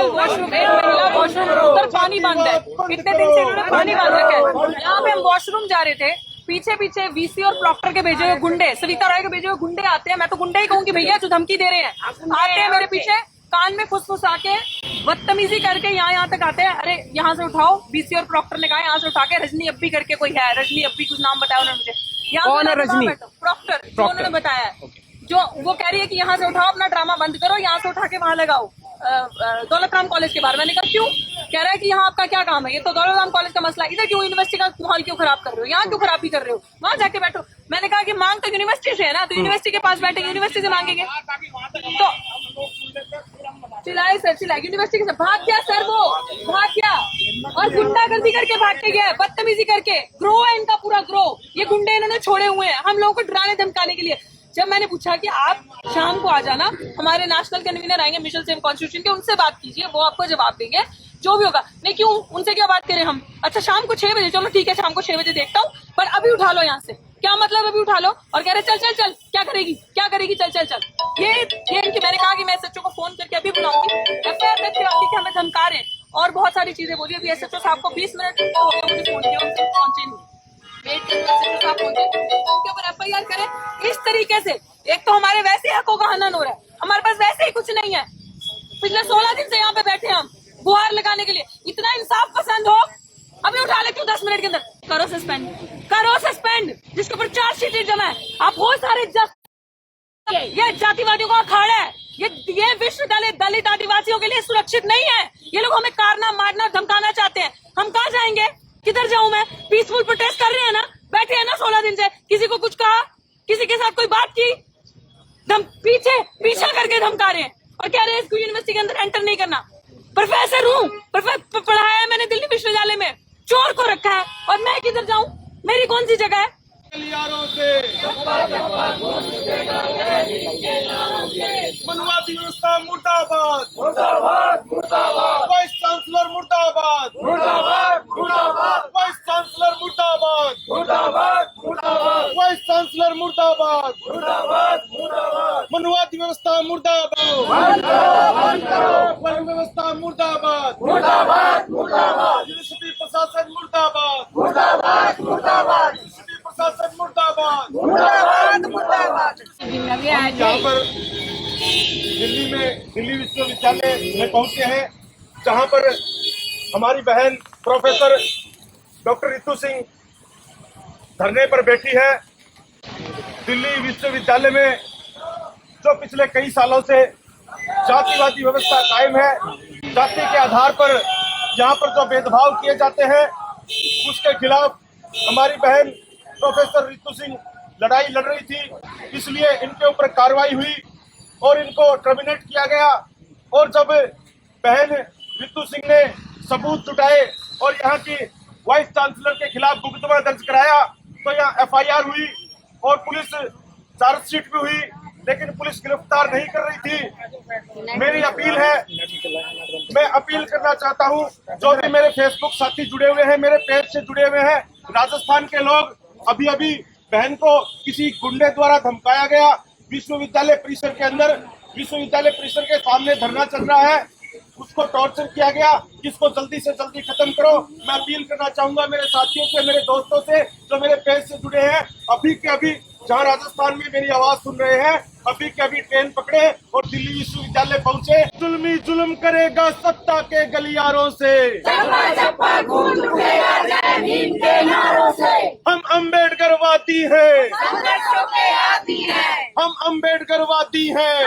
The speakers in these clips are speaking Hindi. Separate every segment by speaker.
Speaker 1: वॉशरूम, एक महिला वॉशरूम उधर पानी बंद है, इतने दिन से इन्होंने पानी बांध रखा है। यहाँ पे हम वॉशरूम जा रहे थे, पीछे पीछे वीसी और प्रॉक्टर के भेजे हुए गुंडे, सविता रॉय के भेजे हुए गुंडे आते हैं। मैं तो गुंडे ही कहूंगी भैया, जो धमकी दे रहे हैं, आते हैं मेरे पीछे, कान में फुसफुसा के बदतमीजी करके यहाँ तक आते हैं। अरे यहाँ से उठाओ, बीसी और प्रॉक्टर ने कहा यहाँ से उठा के, रजनी अब्बी करके कोई है, रजनी अब्बी कुछ नाम बताया उन्होंने मुझे।
Speaker 2: कौन है रजनी?
Speaker 1: प्रॉक्टर, जो उन्होंने बताया है, जो वो कह रही है कि यहाँ से उठाओ, अपना ड्रामा बंद करो, यहाँ से उठा के वहां लगाओ दौलत राम कॉलेज के बाहर। मैंने कहा क्यों? कह रहा है कि यहाँ आपका क्या काम है, ये तो दौलत राम कॉलेज का मसला है, इधर क्यों यूनिवर्सिटी का माहौल क्यों खराब कर रहे हो, यहाँ क्यों खराबी कर रहे हो, वहां जाके बैठो। मैंने कहा कि मांग तो यूनिवर्सिटी से है ना, तो यूनिवर्सिटी के पास बैठे, यूनिवर्सिटी से मांगेंगे। तो चिल्लाए सर, चिल्लाए, यूनिवर्सिटी के भाग गया सर, वो भाग गया और गुंडागर्दी करके भाग के गया, बदतमीजी करके। ग्रो है इनका पूरा ग्रो, ये गुंडे इन्होंने छोड़े हुए हैं हम लोगों को डराने धमकाने के लिए। जब मैंने पूछा कि आप शाम को आ जाना, हमारे नेशनल कन्वीनर आएंगे मिशेल सेव कॉन्स्टिट्यूशन के, उनसे बात कीजिए, वो आपको जवाब देंगे जो भी होगा। नहीं क्यों, उनसे क्या बात करें हम? अच्छा शाम को 6 बजे, चलो ठीक है, शाम को 6 बजे देखता हूँ, पर अभी उठा लो यहाँ से। क्या मतलब अभी उठा लो? और कह रहे चल चल चल, क्या करेगी क्या करेगी, चल चल चल। ये इनकी, मैंने कहा कि मैं एसएचओ को फोन करके अभी बुलाऊंगी, एफआईआर दर्ज कराऊंगी कि हमें धमका रहे हैं, और बहुत सारी चीजें बोली। अभी एसएचओ साहब को 20 मिनट हो गए मुझे फोन किया, उनसे पहुंचे नहीं, वेट कर एसएचओ साहब पहुंचे, उनके ऊपर एफआईआर करें इस तरीके से। एक तो हमारे वैसे हकों का हनन हो रहा है, हमारे पास वैसे ही कुछ नहीं है। पिछले 16 दिन से यहाँ पे बैठे हम गुहार लगाने के लिए। इतना इंसाफ पसंद हो, अभी उठा ले क्यों 10 मिनट के अंदर? करो सस्पेंड, करो सस्पेंड, जिसके ऊपर चार्जशीट जमा है। आप हो सारे ये जातिवादियों का अखाड़ा है, ये विश्वविद्यालय दलित आदिवासियों के लिए सुरक्षित नहीं है। ये लोग हमें मारना मारना धमकाना चाहते हैं। हम कहाँ जाएंगे? किधर जाऊं मैं? पीसफुल प्रोटेस्ट कर रहे हैं ना, बैठे हैं ना 16 दिन से, किसी को कुछ कहा, किसी के साथ कोई बात की? पीछा करके धमका रहे हैं और कह रहे हैं इसको यूनिवर्सिटी के अंदर एंटर नहीं करना। प्रोफेसर हूँ, पढ़ाया है मैंने दिल्ली विश्वविद्यालय में, चोर को रखा है और मैं किधर जाऊँ? मेरी कौन सी जगह है?
Speaker 3: मनुवादी व्यवस्था मुर्दाबाद, वाइस चांसलर मुर्दाबाद, वाइस चांसलर मुर्दाबाद, वाइस चांसलर मुर्दाबाद, मनुवादी व्यवस्था मुर्दाबाद, वन व्यवस्था मुर्दाबाद, यूनिवर्सिटी प्रशासन मुर्दाबाद, यूनिवर्सिटी प्रशासन मुर्दाबाद। यहाँ पर दिल्ली विश्वविद्यालय में पहुंचे हैं, जहां पर हमारी बहन प्रोफेसर डॉक्टर रितु सिंह धरने पर बैठी है। दिल्ली विश्वविद्यालय में जो पिछले कई सालों से जातिवादी व्यवस्था कायम है, जाति के आधार पर यहाँ पर जो भेदभाव किए जाते हैं, उसके खिलाफ हमारी बहन प्रोफेसर रितु सिंह लड़ाई लड़ रही थी। इसलिए इनके ऊपर कार्रवाई हुई और इनको टर्मिनेट किया गया। और जब बहन रितु सिंह ने सबूत जुटाए और यहाँ की वाइस चांसलर के खिलाफ मुकदमा दर्ज कराया, तो यहाँ एफआईआर हुई और पुलिस चार्जशीट भी हुई, लेकिन पुलिस गिरफ्तार नहीं कर रही थी। मेरी अपील है, मैं अपील करना चाहता हूँ, जो भी मेरे फेसबुक साथी जुड़े हुए हैं, मेरे पेज से जुड़े हुए हैं, राजस्थान के लोग, अभी बहन को किसी गुंडे द्वारा धमकाया गया। विश्वविद्यालय परिसर के अंदर, विश्वविद्यालय परिसर के सामने धरना चल रहा है, उसको टॉर्चर किया गया। इसको जल्दी से जल्दी खत्म करो। मैं अपील करना चाहूंगा मेरे साथियों से, मेरे दोस्तों से जो मेरे पेज से जुड़े हैं, अभी के अभी जहां राजस्थान में मेरी आवाज सुन रहे हैं, अभी के अभी ट्रेन पकड़े और दिल्ली विश्वविद्यालय पहुंचे। जुल्मी जुल्म करेगा सत्ता के गलियारों से, हम अम्बेडकरवादी हैं, हम अम्बेडकरवादी हैं,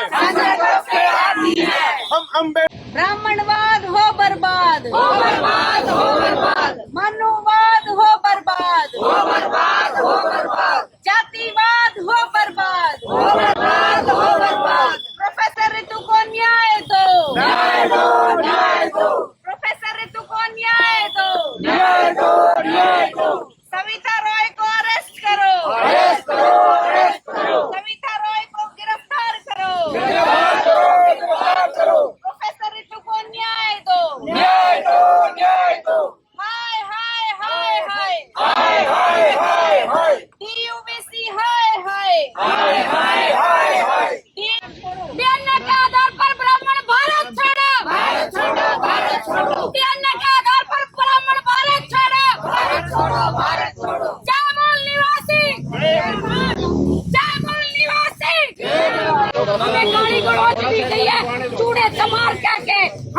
Speaker 3: हम अम्बेडकर।
Speaker 1: ब्राह्मणवाद हो बर्बाद, हो बर्बाद, हो बर्बाद, मनुवाद हो बर्बाद, हो बर्बाद, हो बर्बाद, जातिवाद हो बर्बाद, हो बर्बाद, हो बर्बाद। प्रोफेसर रितु को न्याय दो, न्याय दो, न्याय दो। प्रोफेसर रितु को न्याय दो, न्याय दो, न्याय दो। सविता रॉय को अरेस्ट करो, अरेस्ट करो, अरेस्ट करो। सविता रॉय को गिरफ्तार करो, गिरफ्तार करो, गिरफ्तार करो। प्रोफेसर रितु को न्याय दो, न्याय दो, न्याय दो। हाय हाय हाय हाय, हाय हाय हाय हाय। डीयूबीसी हाय हाय, हाय हाय हाय हाय। डीएनए के आधार पर ब्राह्मण भारत छोड़ो, भारत छोड़ो।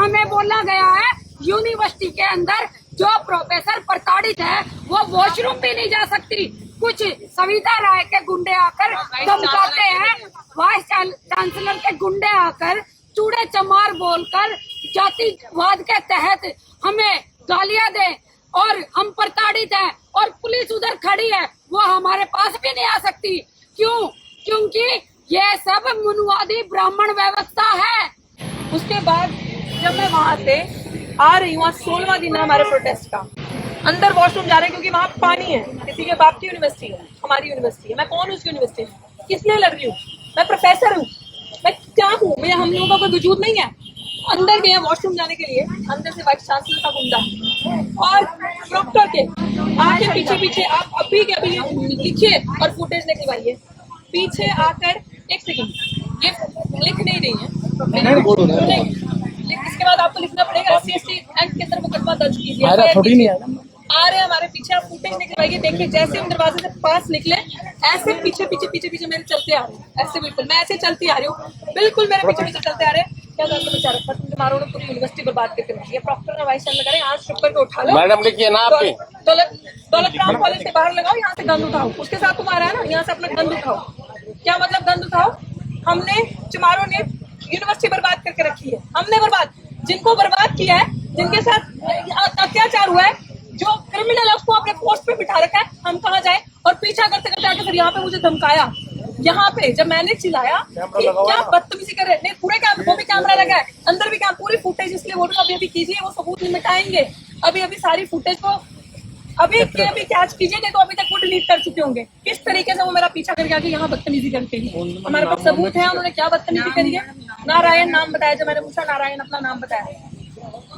Speaker 2: हमें बोला गया है यूनिवर्सिटी के अंदर जो प्रोफेसर प्रताड़ित है वो वॉशरूम भी नहीं जा सकती। कुछ सविता राय के गुंडे आकर धमकाते हैं, वाइस चांसलर के गुंडे आकर चूड़े चमार बोलकर जातिवाद के तहत हमें गालियां दे और हम प्रताड़ित हैं और पुलिस उधर खड़ी है, वो हमारे पास भी नहीं आ सकती। क्यों? क्योंकि ये सब मनुवादी ब्राह्मण व्यवस्था है।
Speaker 1: उसके बाद जब मैं वहां से आ रही हूँ, 16वां दिन है हमारे प्रोटेस्ट का, अंदर वॉशरूम जा रहे हैं क्योंकि वहाँ पानी है, किसी के बाप की यूनिवर्सिटी है, हमारी यूनिवर्सिटी है। मैं कौन हूँ उस यूनिवर्सिटी में, किस लिए लड़ रही हूँ? मैं प्रोफेसर हूँ, मैं क्या हूँ? मैं हम लोगों का कोई वजूद नहीं है। अंदर गए वॉशरूम जाने के लिए, अंदर से वाइस चांसलर का गुंडा और प्रॉक्टर के आके पीछे पीछे, आप अभी के अभी लिखिए और फुटेज निकलवाइए। पीछे आकर एक सेकंड, ये लिख नहीं रही है, इसके बाद आपको लिखना पड़ेगा SC/ST एक्ट के अंदर मुकदमा दर्ज कीजिए। आ रहे हैं हमारे पीछे, आप फुटेज निकलवाइए। देखिए जैसे हम दरवाजे से पास निकले, ऐसे पीछे पीछे पीछे पीछे मेरे चलते आ रहे हैं, ऐसे बिल्कुल मैं ऐसे चलती आ रही हूँ, बिल्कुल मेरे पीछे पीछे चलते आ रहे हैं। क्या करते बेचारे, तुम्हारों ने पूरी यूनिवर्सिटी बर्बाद करके रखी है। प्रॉक्टर ने वाइस चांसलर करें, आज शुक्र को उठा लो
Speaker 4: मैडम, लिखिए ना आपके
Speaker 1: दौलत राम कॉलेज से बाहर लगाओ, यहाँ से गंद उठाओ। उसके साथ तुम्हारा है ना, यहाँ से अपना गंद उठाओ। क्या मतलब गंद उठाओ? हमने, चमारों ने यूनिवर्सिटी बर्बाद करके रखी है, हमने बर्बाद, जिनको बर्बाद किया है, जिनके साथ अत्याचार हुआ है, जो क्रिमिनल है उसको अपने पोस्ट पे बिठा रखा है, हम कहाँ जाए? और पीछा करते करते आके फिर यहाँ पे मुझे धमकाया। यहाँ पे जब मैंने चिल्लाया कि क्या बदतमीजी कर रहे हैं, नहीं पूरे वो भी कैमरा लगा है, अंदर भी पूरी फुटेज, इसलिए बोल रही हूँ अभी कीजिए, वो सबूत मिटाएंगे। अभी सारी फुटेज को अभी कैच कीजिए, नहीं तो अभी तक वो डिलीट कर चुके होंगे। किस तरीके से वो मेरा पीछा करके आके यहाँ बदतमीजी करते हैं। हमारे पास सबूत है, उन्होंने क्या बदतमीजी करी है। नारायण नाम बताया, जब मैंने पूछा नारायण अपना नाम बताया,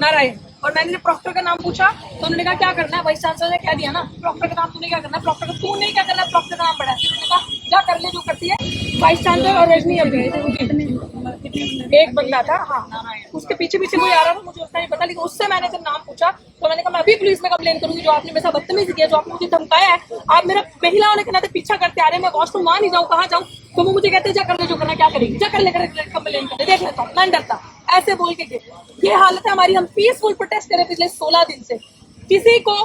Speaker 1: नारायण, और मैंने प्रॉक्टर का नाम पूछा तो उन्होंने कहा क्या करना है, वाइस चांसलर ने कह दिया ना प्रॉक्टर का नाम तूने क्या करना है, प्रॉक्टर का तू नहीं क्या करना है, प्रॉक्टर का नाम पड़ा है। उन्होंने कहा क्या कर ले जो करती है। वाइस चांसलर और रजनी अभी एक बंदा था, हाँ, उसके पीछे पीछे कोई आ रहा था, मुझे उसका नहीं पता, लेकिन उससे मैंने जब नाम पूछा तो मैंने कहा मैं अभी पुलिस में कंप्लेन करूंगी, जो आपने मेरे साथ बदतमीजी किया, जो आपने मुझे धमकाया है, आप मेरा महिला होने के नाते पीछा करते आ रहे हैं, मैं वॉशरूम वहां नहीं जाऊँ, कहाँ जाऊँ? तो वो मुझे कहते जा कर ले जो करना, क्या करेगी, जा कर ले कंप्लेन कर देख लेता हूँ, मैं डरता, ऐसे बोल के गए। ये हालत है हमारी। हम पीसफुल प्रोटेस्ट करें पिछले 16 दिन से, किसी को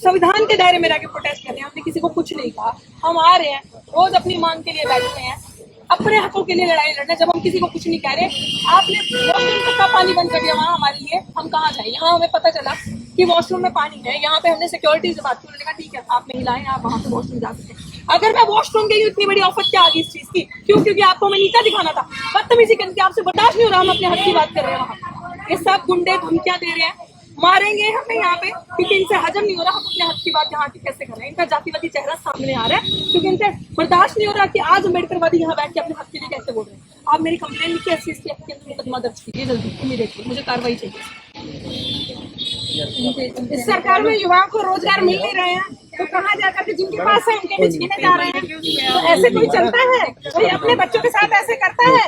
Speaker 1: संविधान के दायरे में रह के प्रोटेस्ट कर रहे हैं, हमने किसी को कुछ नहीं कहा। हम आ रहे हैं, रोज अपनी मांग के लिए बैठते हैं, अपने हकों के लिए लड़ाई लड़ना, जब हम किसी को कुछ नहीं कह रहे। आपने वॉशरूम तक का पानी बंद कर दिया वहाँ हमारे लिए, हम कहाँ जाए? यहाँ हमें पता चला कि वॉशरूम में पानी है, यहाँ पे हमने सिक्योरिटी से बात की, उन्होंने कहा ठीक है आप महिलाएं आप वहाँ पे वॉशरूम जा सकते हैं। अगर मैं वॉशरूम गई, इतनी बड़ी ऑफर क्या आ गई इस चीज की? क्यों? क्योंकि आपको मैं नीचा दिखाना था, बदतमीजी करके आपसे बर्दाश्त नहीं हो रहा, हम अपने हक की बात कर रहे हैं वहाँ। ये सब गुंडे धमकियां दे रहे हैं, मारेंगे हमें यहाँ पे, क्योंकि इनसे हजम नहीं हो रहा, हम अपने हक की बात यहाँ की कैसे कर रहे हैं। इनका जातिवादी चेहरा सामने आ रहा है, क्योंकि इनसे बर्दाश्त नहीं हो रहा कि आज अम्बेडकरवादी यहाँ बैठ के अपने हक के लिए कैसे बोल रहे हैं। आप मेरी कंप्लेन लिखिए, SC/ST एक्ट के अंदर मुकदमा दर्ज कीजिए जल्दी, इमीडिएटली, मुझे कार्रवाई चाहिए। इस सरकार में युवाओं को रोजगार मिल नहीं रहे हैं, तो कहाँ जाकर जिनके पास है उनके छीने जा रहे हैं। तो ऐसे कोई चलता है? कोई अपने बच्चों के साथ ऐसे करता है?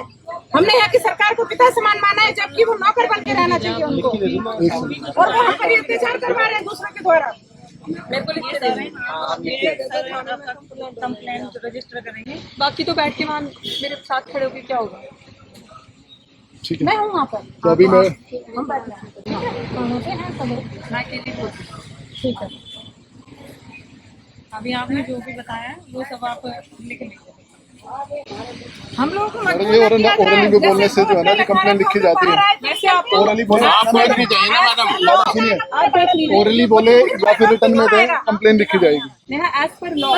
Speaker 1: हमने यहाँ की सरकार को पिता समान माना है, जबकि वो नौकर बन के रहना चाहिए उनको, और वो हम पर अत्याचार करवा रहे हैं दूसरों के द्वारा। मेरे को कंप्लेन रजिस्टर करेंगे, बाकी तो बैठ के वहाँ मेरे साथ खड़े होकर क्या होगा? मैं हूँ वहाँ पर,
Speaker 5: तो अभी मैं
Speaker 1: ठीक है। अभी आपने जो भी बताया वो सब आप लिख लीजिए। हम लोगों को
Speaker 5: ओरली में बोलने से जो है ना कंप्लेन लिखी जाती है।
Speaker 1: वैसे आपको
Speaker 5: ओरली बोले
Speaker 4: आपको लिखनी चाहिए ना मैडम,
Speaker 5: सुनिए, ओरली बोले या फिर रिटर्न में दे, कंप्लेन लिखी जाएगी।
Speaker 1: एज पर लॉ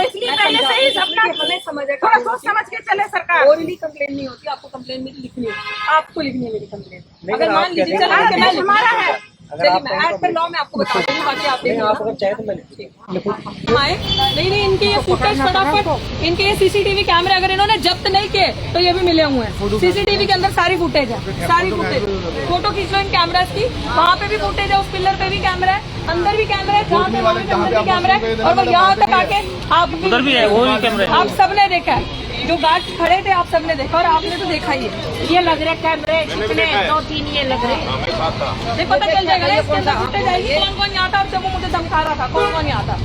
Speaker 1: समझ के चले सरकार। ओरली कंप्लेन नहीं होती, आपको कंप्लेन में लिखनी है, आपको लिखनी है मेरी कंप्लेन। अगर मान लीजिए चलो हमारा है, चलिए मैं एज पर लॉ में आपको बता दूंगी, बाकी आप चाहे तो मैं नहीं, इनके ये फुटेज फटाफट, इनके ये CCTV कैमरे अगर इन्होंने जब्त नहीं किए तो ये भी मिले हुए हैं। CCTV के अंदर सारी फुटेज है, सारी फुटेज, फोटो खींच लो इन कैमरास की, वहाँ पे भी फुटेज है, उस पिलर पे भी कैमरा है, अंदर भी कैमरा है, जहाँ पे अंदर भी कैमरा है, और वो यहाँ तक आके आप उधर भी है, वो भी कैमरा, आप सबने देखा है, जो गार्ड खड़े थे आप सबने देखा, और आपने तो देखा ही है। ये लग रहे कैमरे कितने, 2-3 ये लग रहे, पता चल जाएगा इसके अंदर फुटेज आएगी, कौन कौन यहाँ था और जब वो मुझे धमका रहा था, कौन कौन यहाँ था।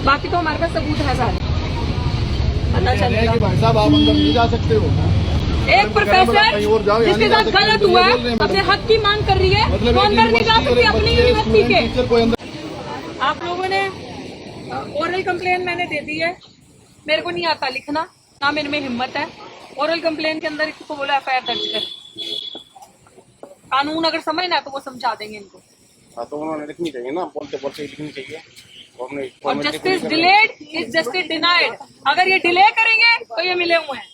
Speaker 1: बाकी तो हमारे पास सबूत है सारे, पता चलेगा।
Speaker 5: भाई साहब आप अंदर नहीं जा सकते हो।
Speaker 1: एक प्रोफेसर जिसके साथ गलत हुआ है अपने हक की मांग कर रही है, वो अंदर नहीं जा सकती अपनी यूनिवर्सिटी के। आप लोगों ने ओरल कंप्लेन मैंने दे दी है, मेरे को नहीं आता लिखना, ना मेरे में हिम्मत है। ओरल कंप्लेन के अंदर इसको बोला एफआईआर दर्ज कर, कानून अगर समझना है तो वो समझा देंगे इनको।
Speaker 4: हाँ तो उन्होंने लिखनी चाहिए ना, बोलते बोलते लिखनी चाहिए।
Speaker 1: और justice delayed is justice denied. अगर ये डिले करेंगे तो ये मिले हुए हैं।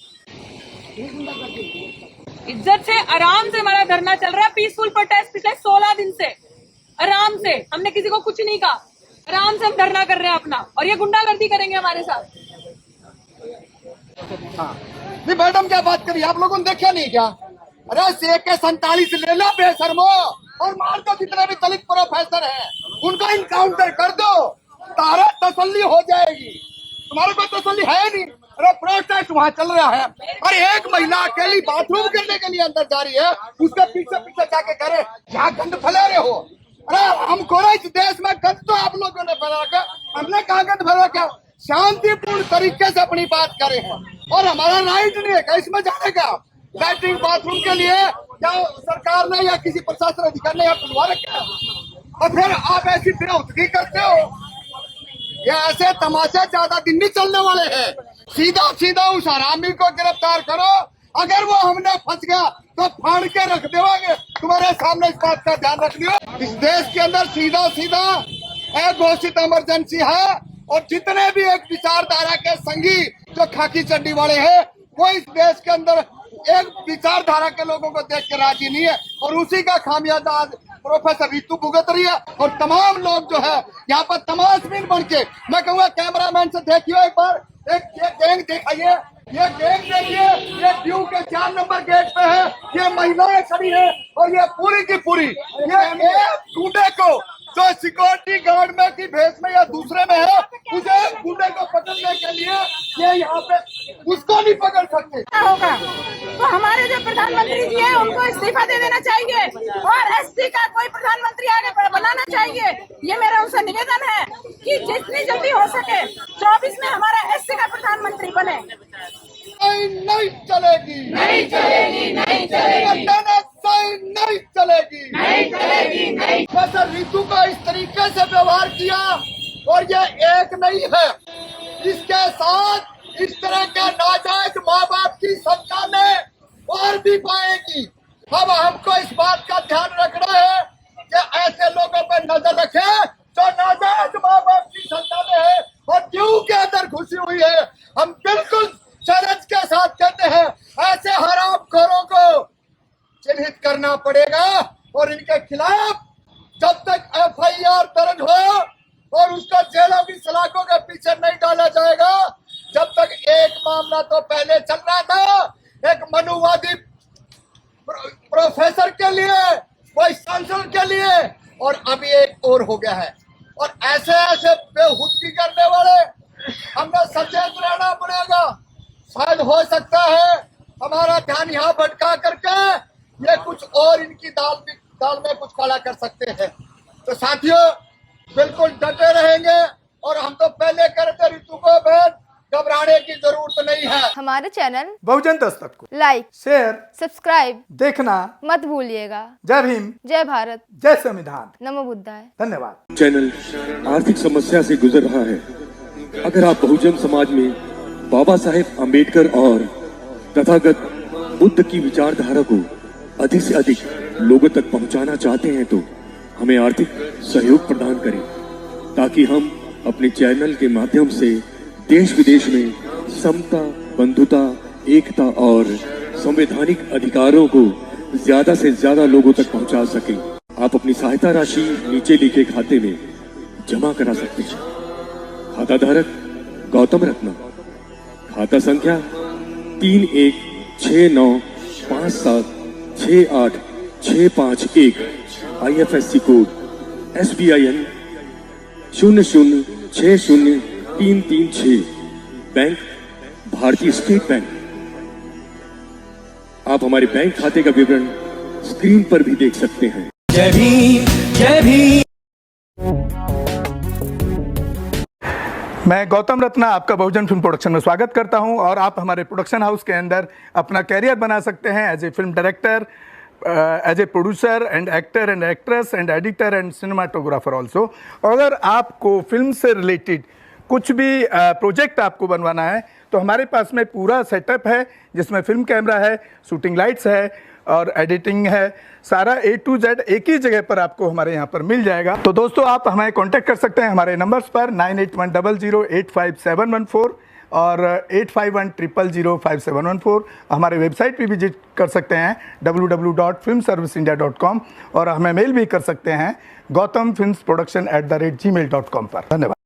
Speaker 1: इज्जत से आराम से हमारा धरना चल रहा है, पीसफुल प्रोटेस्ट पिछले 16 दिन से आराम से, हमने किसी को कुछ नहीं कहा, आराम से हम धरना कर रहे हैं अपना, और ये गुंडागर्दी करेंगे हमारे साथ।
Speaker 6: नहीं मैडम क्या बात करी, आप लोगों ने देखा नहीं क्या? अरे AK-47 ले लो बेशर्मो और मार दो जितने भी दलित प्रोफेसर हैं, उनका इनकाउंटर कर दो, तारा तसल्ली हो जाएगी। तुम्हारे को तसल्ली है नहीं। अरे प्रोटेस्ट वहाँ चल रहा है, अरे एक महिला अकेली बाथरूम करने के लिए अंदर जा रही है, उसके पीछे पीछे जाके करे जहाँ गंद फैला रहे हो। अरे हमको ना इस देश में गंद तो आप लोगों ने फैला रखा, हमने कहा गंद फैला क्या? शांतिपूर्ण तरीके से अपनी बात करे हैं, और हमारा राइट नहीं है इसमें जाने का। लैट्रिन बाथरूम के लिए क्या सरकार ने या किसी प्रशासन अधिकारी ने यहाँ बुलवा रखा, और फिर आप ऐसी बेउद्दगी करते हो। ये ऐसे तमाशे ज्यादा दिन नहीं चलने वाले हैं। सीधा सीधा उस हरामी को गिरफ्तार करो, अगर वो हमने फंस गया तो फाड़ के रख देवांगे। तुम्हारे सामने इस बात का ध्यान रख लियो, इस देश के अंदर सीधा सीधा अघोषित इमरजेंसी है, और जितने भी एक विचारधारा के संगी जो खाकी चड्डी वाले हैं, वो इस देश के अंदर एक विचारधारा के लोगों को देख के राजी नहीं है, और उसी का खामियाजा आज प्रोफेसर रितु भुगत रही है। और तमाम लोग जो है यहाँ पर तमाशबीन बन के, मैं कहूँगा कैमरामैन से देखिए एक बार, एक ये गैंग दिखाइए, ये गैंग देखिए, ये ड्यू के 4 नंबर गेट पे है, ये महिलाएं खड़ी है, और ये पूरी की पूरी ये एक गुंडे को जो सिक्योरिटी गार्ड में की भेष में या दूसरे में है, उसे गुंडे को पकड़ने के लिए ये यहाँ पे उसको नहीं पकड़ सकते।
Speaker 2: होगा तो हमारे जो प्रधानमंत्री जी हैं उनको इस्तीफा दे देना चाहिए, और एसटी का कोई प्रधानमंत्री आगे बनाना चाहिए। ये मेरा उनसे निवेदन है कि जितनी जल्दी हो सके 24 में हमारा एसटी का प्रधानमंत्री बने।
Speaker 6: नहीं चलेगी, नहीं चलेगी, नहीं चलेगी, नहीं चलेगी, नहीं चलेगी, नहीं। प्रोफेसर रितु का इस तरीके से व्यवहार किया, और ये एक नहीं है, इसके साथ इस तरह के नाजायज माँ बाप की संतानें और भी पाएगी। अब हमको इस बात का ध्यान रखना है कि ऐसे लोगों पर नजर रखे जो नाजायज माँ बाप की संतानें हैं और ड्यू के अंदर घुसी हुई है। हम बिल्कुल चैलेंज के साथ कहते हैं, ऐसे हरामखोरों को चिन्हित करना पड़ेगा, और इनके खिलाफ जब तक FIR दर्ज हो और उसको जेलों की सलाखों के पीछे नहीं डाला जाएगा, जब तक एक मामला तो पहले चल रहा था, एक मनुवादी प्रोफेसर के लिए, कोई सांसद के लिए, और अभी एक और हो गया है। और ऐसे ऐसे बेहुदगी करने वाले हमें सचेत रहना पड़ेगा। शायद हो सकता है हमारा ध्यान यहाँ भटका करके ये कुछ और इनकी दाल में कुछ काला कर सकते हैं। तो साथियों बिल्कुल डटे रहेंगे, और हम तो पहले करते ऋतु को घबराने की जरूरत नहीं है।
Speaker 7: हमारे चैनल
Speaker 8: बहुजन दस्तक को
Speaker 7: लाइक,
Speaker 8: शेयर,
Speaker 7: सब्सक्राइब
Speaker 8: देखना
Speaker 7: मत भूलिएगा।
Speaker 8: जय भीम,
Speaker 7: जय भारत,
Speaker 8: जय संविधान,
Speaker 7: नमो बुद्धाय।
Speaker 8: धन्यवाद।
Speaker 9: चैनल आर्थिक समस्या से गुजर रहा है। अगर आप बहुजन समाज में बाबा साहेब अम्बेडकर और तथागत बुद्ध की विचारधारा को अधिक से अधिक लोगों तक पहुंचाना चाहते हैं, तो हमें आर्थिक सहयोग प्रदान करें, ताकि हम अपने चैनल के माध्यम से देश विदेश में समता, बंधुता, एकता और संवैधानिक अधिकारों को ज्यादा से ज्यादा लोगों तक पहुंचा सकें। आप अपनी सहायता राशि नीचे लिखे खाते में जमा करा सकते हैं। खाता धारक गौतम रत्ना, खाता संख्या 316957686551, IFSC कोड SBIN 0060336, बैंक भारतीय स्टेट बैंक। आप हमारे बैंक खाते का विवरण स्क्रीन पर भी देख सकते हैं।
Speaker 10: जय भीम, जय भीम।
Speaker 8: मैं गौतम रत्ना आपका बहुजन फिल्म प्रोडक्शन में स्वागत करता हूं और आप हमारे प्रोडक्शन हाउस के अंदर अपना कैरियर बना सकते हैं as a film director, as a producer and actor and actress and editor and cinematographer also. अगर आपको फिल्म से रिलेटेड कुछ भी प्रोजेक्ट आपको बनवाना है तो हमारे पास में पूरा सेटअप है, जिसमें फिल्म कैमरा है, शूटिंग लाइट्स है और एडिटिंग है। सारा A to Z एक ही जगह पर आपको हमारे यहाँ पर मिल जाएगा। तो दोस्तों आप हमें कांटेक्ट कर सकते हैं हमारे नंबर्स पर 9810085714 और 8510005714। हमारे वेबसाइट पे विजिट कर सकते हैं www.filmserviceindia.com और हमें मेल भी कर सकते हैं gautamfilmsproduction@gmail.com पर। धन्यवाद।